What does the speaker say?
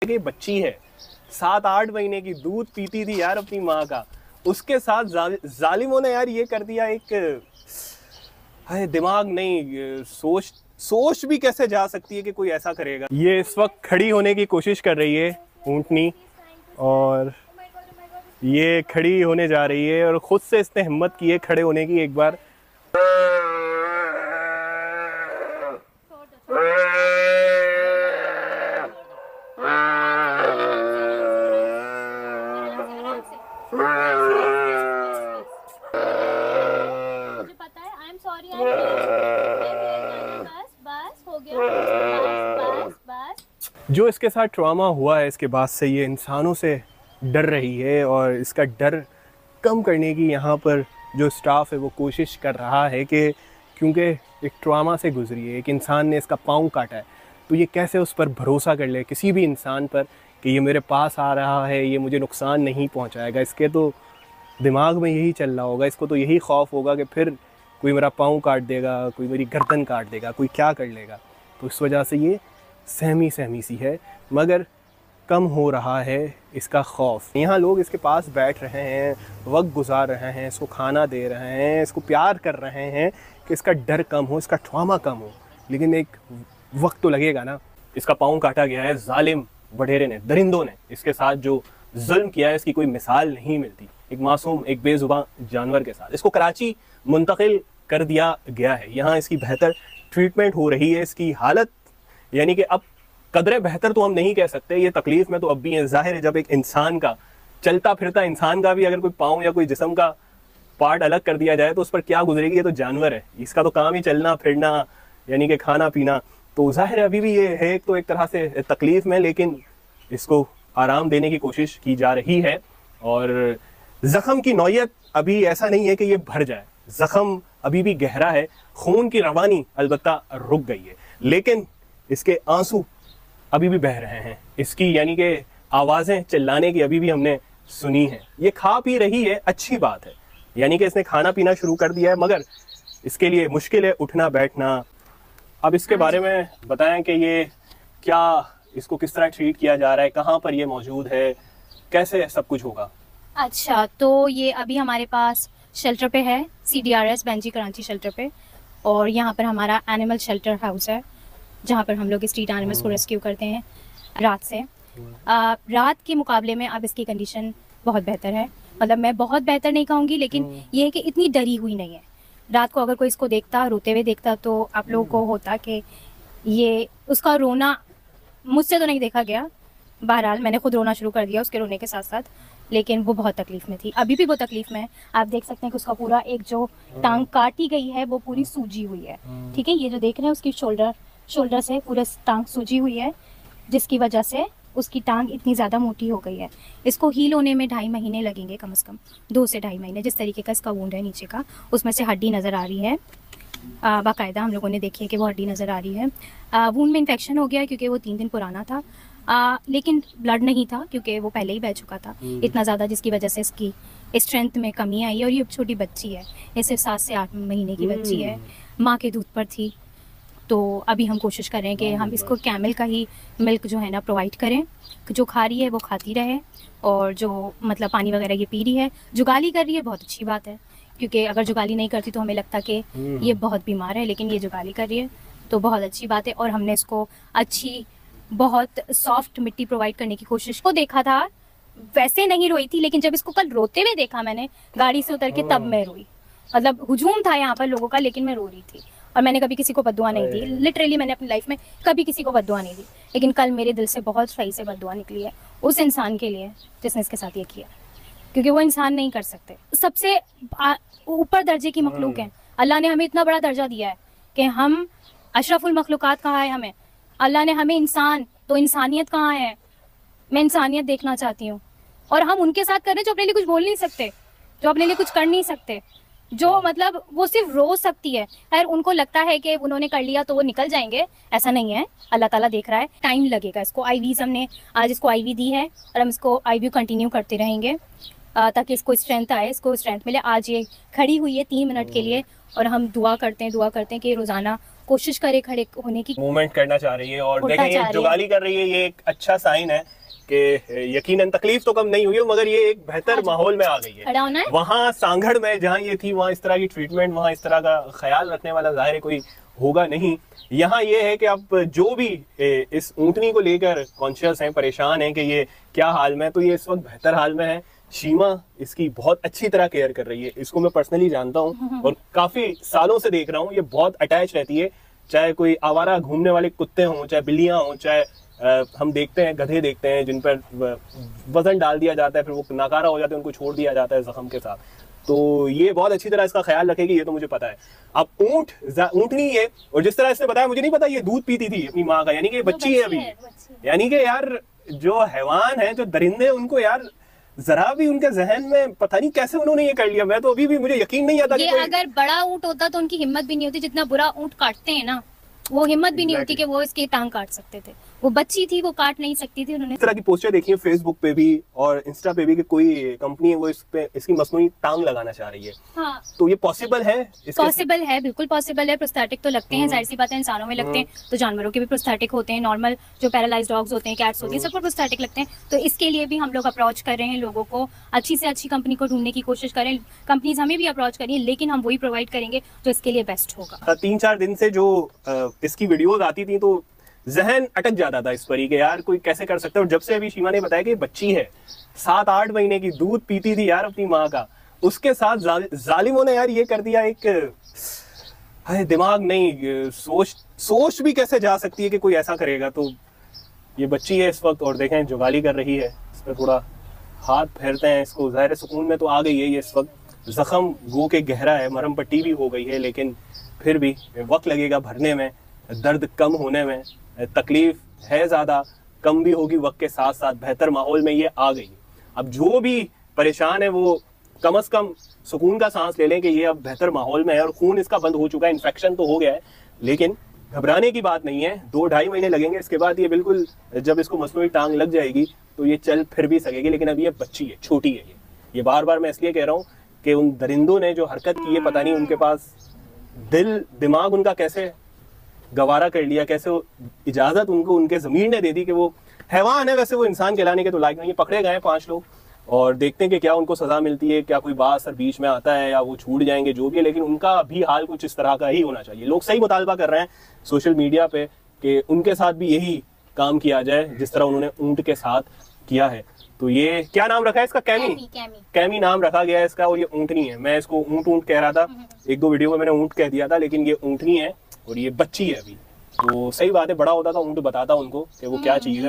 कि बच्ची है 7-8 महीने की, दूध पीती थी यार अपनी माँ का, उसके साथ जालिमों ने यार ये कर दिया। एक दिमाग नहीं, सोच भी कैसे जा सकती है कि कोई ऐसा करेगा। ये इस वक्त खड़ी होने की कोशिश कर रही है ऊँटनी, और ये खड़ी होने जा रही है और खुद से इसने हिम्मत की है खड़े होने की। एक बार जो इसके साथ ट्रॉमा हुआ है, इसके बाद से ये इंसानों से डर रही है, और इसका डर कम करने की यहाँ पर जो स्टाफ है वो कोशिश कर रहा है कि क्योंकि एक ट्रॉमा से गुजरी है, एक इंसान ने इसका पाँव काटा है, तो ये कैसे उस पर भरोसा कर ले किसी भी इंसान पर कि ये मेरे पास आ रहा है, ये मुझे नुकसान नहीं पहुँचाएगा। इसके तो दिमाग में यही चल रहा होगा, इसको तो यही खौफ होगा कि फिर कोई मेरा पाँव काट देगा, कोई मेरी गर्दन काट देगा, कोई क्या कर लेगा। तो इस वजह से ये सहमी सी है, मगर कम हो रहा है इसका खौफ। यहाँ लोग इसके पास बैठ रहे हैं, वक्त गुजार रहे हैं, इसको खाना दे रहे हैं, इसको प्यार कर रहे हैं कि इसका डर कम हो, इसका ट्रॉमा कम हो। लेकिन एक वक्त तो लगेगा ना। इसका पाँव काटा गया है जालिम बडेरे ने, दरिंदों ने इसके साथ जो जुल्म किया है, इसकी कोई मिसाल नहीं मिलती। एक मासूम, एक बेजुबान जानवर के साथ इसको कराची मुंतकिल कर दिया गया है। यहाँ इसकी बेहतर ट्रीटमेंट हो रही है। इसकी हालत यानी कि अब कदरे बेहतर तो हम नहीं कह सकते, ये तकलीफ में तो अब भी है। जाहिर है जब एक इंसान का, चलता फिरता इंसान का भी अगर कोई पाँव या कोई जिस्म का पार्ट अलग कर दिया जाए तो उस पर क्या गुजरेगी। ये तो जानवर है, इसका तो काम ही चलना फिरना यानी कि खाना पीना। तो जाहिर है अभी भी ये है तो एक तरह से तकलीफ में, लेकिन इसको आराम देने की कोशिश की जा रही है। और ज़ख़म की नौयत अभी ऐसा नहीं है कि ये भर जाए, ज़ख़म अभी भी गहरा है, खून की रवानी अलबत्ता रुक गई है, लेकिन इसके आंसू अभी भी बह रहे हैं। इसकी यानी कि आवाज़ें चिल्लाने की अभी भी हमने सुनी है। ये खा पी रही है, अच्छी बात है, यानी कि इसने खाना पीना शुरू कर दिया है, मगर इसके लिए मुश्किल है उठना बैठना। अब इसके बारे में बताएं कि ये क्या, इसको किस तरह ट्रीट किया जा रहा है, कहाँ पर ये मौजूद है, कैसे सब कुछ होगा। अच्छा, तो ये अभी हमारे पास शेल्टर पे है, CDRS बेंजी कराची शेल्टर पे, और यहाँ पर हमारा एनिमल शेल्टर हाउस है जहाँ पर हम लोग स्ट्रीट एनिमल्स को रेस्क्यू करते हैं रात से। रात के मुकाबले में अब इसकी कंडीशन बहुत बेहतर है, मतलब मैं बहुत बेहतर नहीं कहूँगी, लेकिन ये है कि इतनी डरी हुई नहीं है। रात को अगर कोई इसको देखता, रोते हुए देखता, तो आप लोगों को होता कि ये उसका रोना मुझसे तो नहीं देखा गया, बहरहाल मैंने खुद रोना शुरू कर दिया उसके रोने के साथ साथ, लेकिन वो बहुत तकलीफ में थी, अभी भी वो तकलीफ में है। आप देख सकते हैं कि उसका पूरा एक जो टांग काटी गई है वो पूरी सूजी हुई है। ठीक है, ये जो देख रहे हैं उसकी शोल्डर से पूरा टांग सूजी हुई है, जिसकी वजह से उसकी टांग इतनी ज़्यादा मोटी हो गई है। इसको हील होने में 2.5 महीने लगेंगे, कम से कम 2 से 2.5 महीने। जिस तरीके का इसका वुंड है नीचे का, उसमें से हड्डी नज़र आ रही है, बाकायदा हम लोगों ने देखी है कि वो हड्डी नज़र आ रही है। वुंड में इन्फेक्शन हो गया क्योंकि वो 3 दिन पुराना था, लेकिन ब्लड नहीं था क्योंकि वो पहले ही बह चुका था इतना ज़्यादा, जिसकी वजह से इसकी स्ट्रेंथ में कमी आई है। और ये छोटी बच्ची है, ये सिर्फ 7 से 8 महीने की बच्ची है, माँ के दूध पर थी। तो अभी हम कोशिश कर रहे हैं कि हम इसको कैमल का ही मिल्क जो है ना प्रोवाइड करें, जो खा रही है वो खाती रहे, और जो मतलब पानी वगैरह ये पी रही है, जुगाली कर रही है, बहुत अच्छी बात है, क्योंकि अगर जुगाली नहीं करती तो हमें लगता कि ये बहुत बीमार है, लेकिन ये जुगाली कर रही है तो बहुत अच्छी बात है। और हमने इसको अच्छी बहुत सॉफ्ट मिट्टी प्रोवाइड करने की कोशिश को देखा था, वैसे नहीं रोई थी, लेकिन जब इसको कल रोते हुए देखा मैंने गाड़ी से उतर के, तब मैं रोई। मतलब हुजूम था यहाँ पर लोगों का, लेकिन मैं रो रही थी। और मैंने कभी किसी को बद्दुआ नहीं दी, लिटरली मैंने अपनी लाइफ में कभी किसी को बद्दुआ नहीं दी, लेकिन कल मेरे दिल से बहुत सही से बद्दुआ निकली है उस इंसान के लिए जिसने इसके साथ ये किया, क्योंकि वो इंसान नहीं कर सकते। सबसे ऊपर दर्जे की मखलूक है, अल्लाह ने हमें इतना बड़ा दर्जा दिया है कि हम अशरफुल मखलूकात कहा है हमें, अल्लाह ने हमें इंसान, तो इंसानियत कहाँ है। मैं इंसानियत देखना चाहती हूँ, और हम उनके साथ कर रहे हैं जो अपने लिए कुछ बोल नहीं सकते, जो अपने लिए कुछ कर नहीं सकते, जो मतलब वो सिर्फ रो सकती है। खैर उनको लगता है कि उन्होंने कर लिया तो वो निकल जाएंगे, ऐसा नहीं है, अल्लाह ताला देख रहा है। टाइम लगेगा इसको। आईवीज हमने आज इसको आईवी दी है और हम इसको आईवी कंटिन्यू करते रहेंगे ताकि इसको स्ट्रेंथ आए, इसको स्ट्रेंथ मिले। आज ये खड़ी हुई है 3 मिनट के लिए, और हम दुआ करते हैं कि रोज़ाना कोशिश करे खड़े होने की, मूवमेंट करना चाह रही है। और उठना देखें ये चाह रही है। जुगाली कर रही है, ये एक अच्छा साइन है कि यकीनन तकलीफ तो कम नहीं हुई मगर ये एक बेहतर माहौल में आ गई है। खड़ा होना है। वहाँ सांगड़ में जहाँ ये थी वहाँ इस तरह की ट्रीटमेंट, वहाँ इस तरह का ख्याल रखने वाला जाहिर है कोई होगा नहीं। यहाँ ये है कि अब जो भी इस ऊँटनी को लेकर कॉन्शियस हैं, परेशान हैं कि ये क्या हाल में, तो ये इस वक्त बेहतर हाल में है। शीमा इसकी बहुत अच्छी तरह केयर कर रही है, इसको मैं पर्सनली जानता हूँ और काफी सालों से देख रहा हूँ। ये बहुत अटैच रहती है, चाहे कोई आवारा घूमने वाले कुत्ते हों, चाहे बिल्लियां हों, चाहे हम देखते हैं गधे देखते हैं जिन पर वजन डाल दिया जाता है, फिर वो नाकारा हो जाते हैं, उनको छोड़ दिया जाता है जख्म के साथ। तो ये बहुत अच्छी तरह इसका ख्याल रखेगी, ये तो मुझे पता है। अब ऊँटनी है और जिस तरह इसने बताया, मुझे नहीं पता ये दूध पीती थी अपनी माँ का, यानी कि बच्ची है अभी। यानी कि यार जो हैवान है, जो दरिंदे, उनको यार जरा भी उनके जहन में पता नहीं कैसे उन्होंने ये कर लिया। मैं तो अभी भी मुझे यकीन नहीं आता ये कि अगर बड़ा ऊँट होता तो उनकी हिम्मत भी नहीं होती, जितना बुरा ऊँट काटते हैं ना, वो हिम्मत भी नहीं होती कि वो इसकी टांग काट सकते थे। वो बच्ची थी, वो काट नहीं सकती थी। उन्होंने इस तरह की पोस्टर देखी है फेसबुक पे भी और इंस्टा पे भी कि कोई कंपनी है वो इस पे इसकी मसनूई टांग लगाना चाह रही है। हाँ, तो ये पॉसिबल है? पॉसिबल है, बिल्कुल पॉसिबल है। प्रोस्थेटिक तो लगते हैं, जाहिर सी बात है, इंसानों में लगते हैं तो जानवरों के भी प्रोस्थेटिक होते हैं। नॉर्मल जो पैरालाइज्ड डॉग्स होते हैं, कैट्स होती हैं, सबको प्रोस्थेटिक लगते हैं। तो इसके लिए भी हम लोग अप्रोच कर रहे हैं लोगों को, अच्छी से अच्छी कंपनी को ढूंढने की कोशिश करें। कंपनीज हमें भी अप्रोच करिए, लेकिन हम वही प्रोवाइड करेंगे जो इसके लिए बेस्ट होगा। 3-4 दिन से जो इसकी वीडियोस आती थी तो जहन अटक जाता था इस पर ही कि यार कोई कैसे कर सकता है। और जब से अभी शीमा ने बताया कि बच्ची है 7-8 महीने की, दूध पीती थी यार अपनी माँ का, उसके साथ जालिमों ने यार ये कर दिया। एक है दिमाग नहीं, सोच भी कैसे जा सकती है कि कोई ऐसा करेगा। तो ये बच्ची है इस वक्त और देखें जुगाली कर रही है, इस पर थोड़ा हाथ फेरते हैं इसको। ज़ाहिर सुकून में तो आ गई है ये इस वक्त। जख्म गो के गहरा है, मरहम पट्टी भी हो गई है, लेकिन फिर भी वक्त लगेगा भरने में, दर्द कम होने में। तकलीफ है ज़्यादा, कम भी होगी वक्त के साथ साथ। बेहतर माहौल में ये आ गई। अब जो भी परेशान है वो कम से कम सुकून का सांस ले लें कि ये अब बेहतर माहौल में है और खून इसका बंद हो चुका है। इन्फेक्शन तो हो गया है, लेकिन घबराने की बात नहीं है। 2-2.5 महीने लगेंगे, इसके बाद ये बिल्कुल, जब इसको मसनूई टांग लग जाएगी तो ये चल फिर भी सकेगी। लेकिन अभी ये बच्ची है, छोटी है। ये बार बार मैं इसलिए कह रहा हूँ कि उन दरिंदों ने जो हरकत की है, पता नहीं उनके पास दिमाग उनका कैसे गवारा कर लिया, कैसे इजाजत उनको उनके ज़मीर ने दे दी कि वो हैवान है। वैसे वो इंसान कहलाने के तो लायक नहीं है। पकड़े गए 5 लोग और देखते हैं कि क्या उनको सजा मिलती है, क्या कोई बात सर बीच में आता है या वो छूट जाएंगे, जो भी है। लेकिन उनका भी हाल कुछ इस तरह का ही होना चाहिए। लोग सही मुतालबा कर रहे हैं सोशल मीडिया पे कि उनके साथ भी यही काम किया जाए जिस तरह उन्होंने ऊँट के साथ किया है। तो ये क्या नाम रखा है इसका? कैमी नाम रखा गया है इसका। और ये ऊँटनी है। मैं इसको ऊँट कह रहा था, 1-2 वीडियो में मैंने ऊँट कह दिया था, लेकिन ये ऊँटनी है और ये बच्ची है अभी। तो सही बात है, बड़ा होता था ऊँट बताता उनको कि वो क्या चीज़ है।